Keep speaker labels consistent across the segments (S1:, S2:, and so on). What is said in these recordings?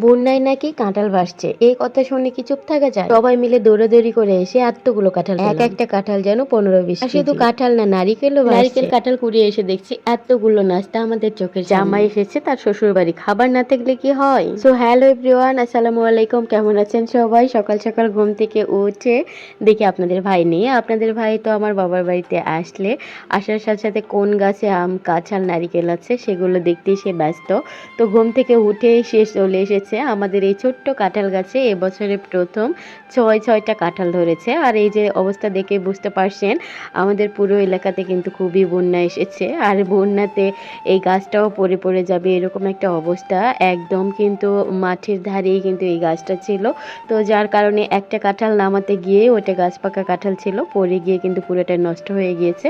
S1: বন্যায় নাকি কাঁঠাল ভাসছে, এই কথা শুনে কি চুপ থাকা যায়? সবাই মিলে দৌড়াদৌড়ি করে এসে এতগুলো কাঁঠাল এক একটা কাঁঠাল যেন 15-20 কেজি। শুধু কাঁঠাল না, নারিকেলও ভাসছে। নারিকেল কাঁঠাল কুড়িয়ে এসে দেখছি এতগুলো নাস্তা আমাদের চোখের সামনে। জামাই এসেছে তার শ্বশুর বাড়ি, খাবার না থাকলে কি হয়? সো হ্যালো এভরিওয়ান, আসসালামু আলাইকুম। কেমন আছেন সবাই? সকাল সকাল ঘুম থেকে উঠে দেখি আপনাদের ভাই নেই। আপনাদের ভাই তো আমার বাবার বাড়িতে আসার সাথে সাথে কোন গাছে আম, কাঁঠাল, নারিকেল আছে সেগুলো দেখতেই সে ব্যস্ত। তো ঘুম থেকে উঠে সে চলে এসেছে আমাদের এই ছোট্ট কাঁঠাল গাছে। এবছরে প্রথম ছয়টা কাঁঠাল ধরেছে। আর এই যে অবস্থা দেখে বুঝতে পারছেন আমাদের পুরো এলাকাতে কিন্তু খুবই বন্যা এসেছে। আর বন্যাতে এই গাছটাও পড়ে যাবে এরকম একটা অবস্থা। একদম কিন্তু মাঠের ধারেই কিন্তু এই গাছটা ছিল। তো যার কারণে একটা কাঁঠাল নামাতে গিয়ে ওটা গাছ পাকা কাঁঠাল ছিল, পড়ে গিয়ে কিন্তু পুরোটাই নষ্ট হয়ে গিয়েছে।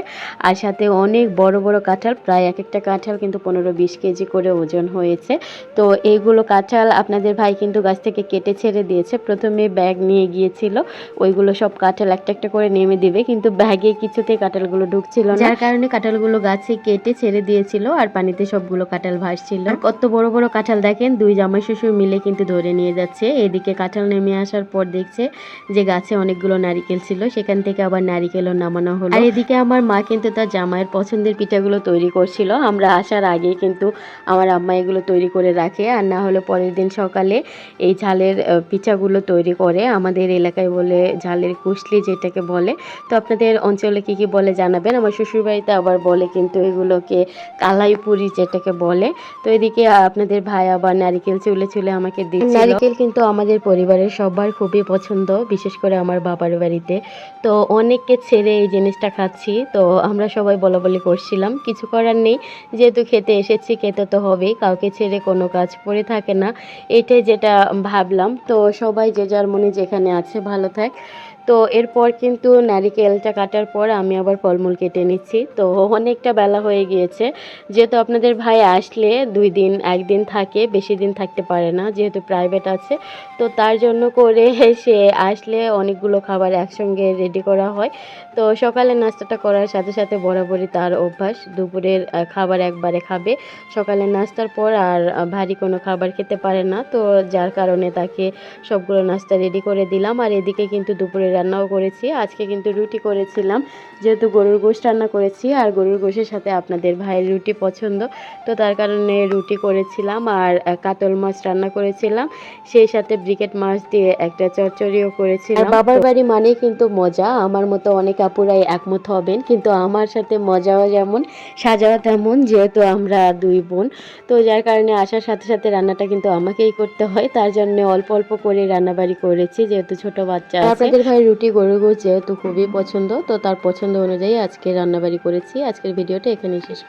S1: আর সাথে অনেক বড় বড় কাঁঠাল, প্রায় এক একটা কাঁঠাল কিন্তু 15-20 কেজি করে ওজন হয়েছে। তো এইগুলো কাঁঠাল আপনাদের ভাই কিন্তু গাছ থেকে কেটে ছেড়ে দিয়েছে। প্রথমে ব্যাগ নিয়ে গিয়েছিল, ওইগুলো সব কাঁঠাল একটা একটা করে নেমে দিবে, কিন্তু ব্যাগে কিছুতে কাঁঠালগুলো ঢুকছিল না, যার কারণে কাঁঠালগুলো গাছে কেটে ছেড়ে দিয়েছিল আর পানিতে সবগুলো কাঁঠাল ভাসছিল। কত বড় বড় কাঁঠাল দেখেন, দুই জামাই শ্বশুর মিলে কিন্তু ধরে নিয়ে যাচ্ছে। এদিকে কাঁঠাল নেমে আসার পর দেখছে যে গাছে অনেকগুলো নারিকেল ছিল, সেখান থেকে আবার নারিকেলও নামানো হলো। আর এদিকে আমার মা কিন্তু তার জামাইয়ের পছন্দের পিঠাগুলো তৈরি করছিল। আমরা আসার আগে কিন্তু আমার আম্মা এগুলো তৈরি করে রাখে, আর না হলে পরের দিন সকালে এই ঝালের পিঠাগুলো তৈরি করে। আমাদের এলাকায় বলে ঝালের কুশলি যেটাকে বলে। তো আপনাদের অঞ্চলে কি কি বলে জানাবেন। আমার শ্বশুরবাড়িতে আবার বলে কিন্তু এগুলোকে কালাইপুরি যেটাকে বলে। তো এদিকে আপনাদের ভাই আবার নারিকেল চুলে চুলে আমাকে দিচ্ছিল। নারিকেল কিন্তু আমাদের পরিবারের সবার খুবই পছন্দ, বিশেষ করে আমার বাবার বাড়িতে। তো অনেককে ছেড়ে এই জিনিসটা খাচ্ছি, তো আমরা সবাই বলা বলি করছিলাম, কিছু করার নেই, যেহেতু খেতে এসেছি খেতে তো হবেই, কাউকে ছেড়ে কোনো কাজ পড়ে থাকে না, এটাই যেটা ভাবলাম। তো সবাই যে যার মনে যেখানে আছে ভালো থাক। তো এরপর কিন্তু নারিকেলটা কাটার পর আমি আবার ফলমূল কেটে নিচ্ছি। তো অনেকটা বেলা হয়ে গিয়েছে, যেহেতু আপনাদের ভাই আসলে 2 দিন 1 দিন থাকে, বেশি দিন থাকতে পারে না, যেহেতু প্রাইভেট আছে। তো তার জন্য করে সে আসলে অনেকগুলো খাবার একসঙ্গে রেডি করা হয়। তো সকালে নাস্তাটা করার সাথে সাথে বরাবরই তার অভ্যাস দুপুরের খাবার একবারে খাবে, সকালের নাস্তার পর আর ভারী কোনো খাবার খেতে পারে না। তো যার কারণে তাকে সবগুলো নাস্তা রেডি করে দিলাম। আর এদিকে কিন্তু দুপুরে রান্নাও করেছি, আজকে কিন্তু রুটি করেছিলাম, যেহেতু গরুর গোশত রান্না করেছি আর গরুর গোশের সাথে আপনাদের ভাইয়ের রুটি পছন্দ, তো তার কারণে রুটি করেছিলাম। আর কাতল মাছ রান্না করেছিলাম, সেই সাথে ব্রিকেট মাছ দিয়ে একটা চচ্চড়িও করেছিলাম। বাবার বাড়ি মানেই কিন্তু মজা, আমার মতো অনেক আপুরাই একমত হবেন, কিন্তু আমার সাথে মজাও যেমন সাজাও তেমন, যেহেতু আমরা 2 বোন। তো যার কারণে আসার সাথে সাথে রান্নাটা কিন্তু আমাকেই করতে হয়, তার জন্য অল্প অল্প করে রান্নাবাড়ি করেছি, যেহেতু ছোট বাচ্চা আছে। আপনাদের ভাই রুটি গরুর গোশত যেহেতু খুবই পছন্দ, তো তার পছন্দ অনুযায়ী আজকে রান্নাবাড়ি করেছি। আজকের ভিডিওটা এখানেই শেষ করছি।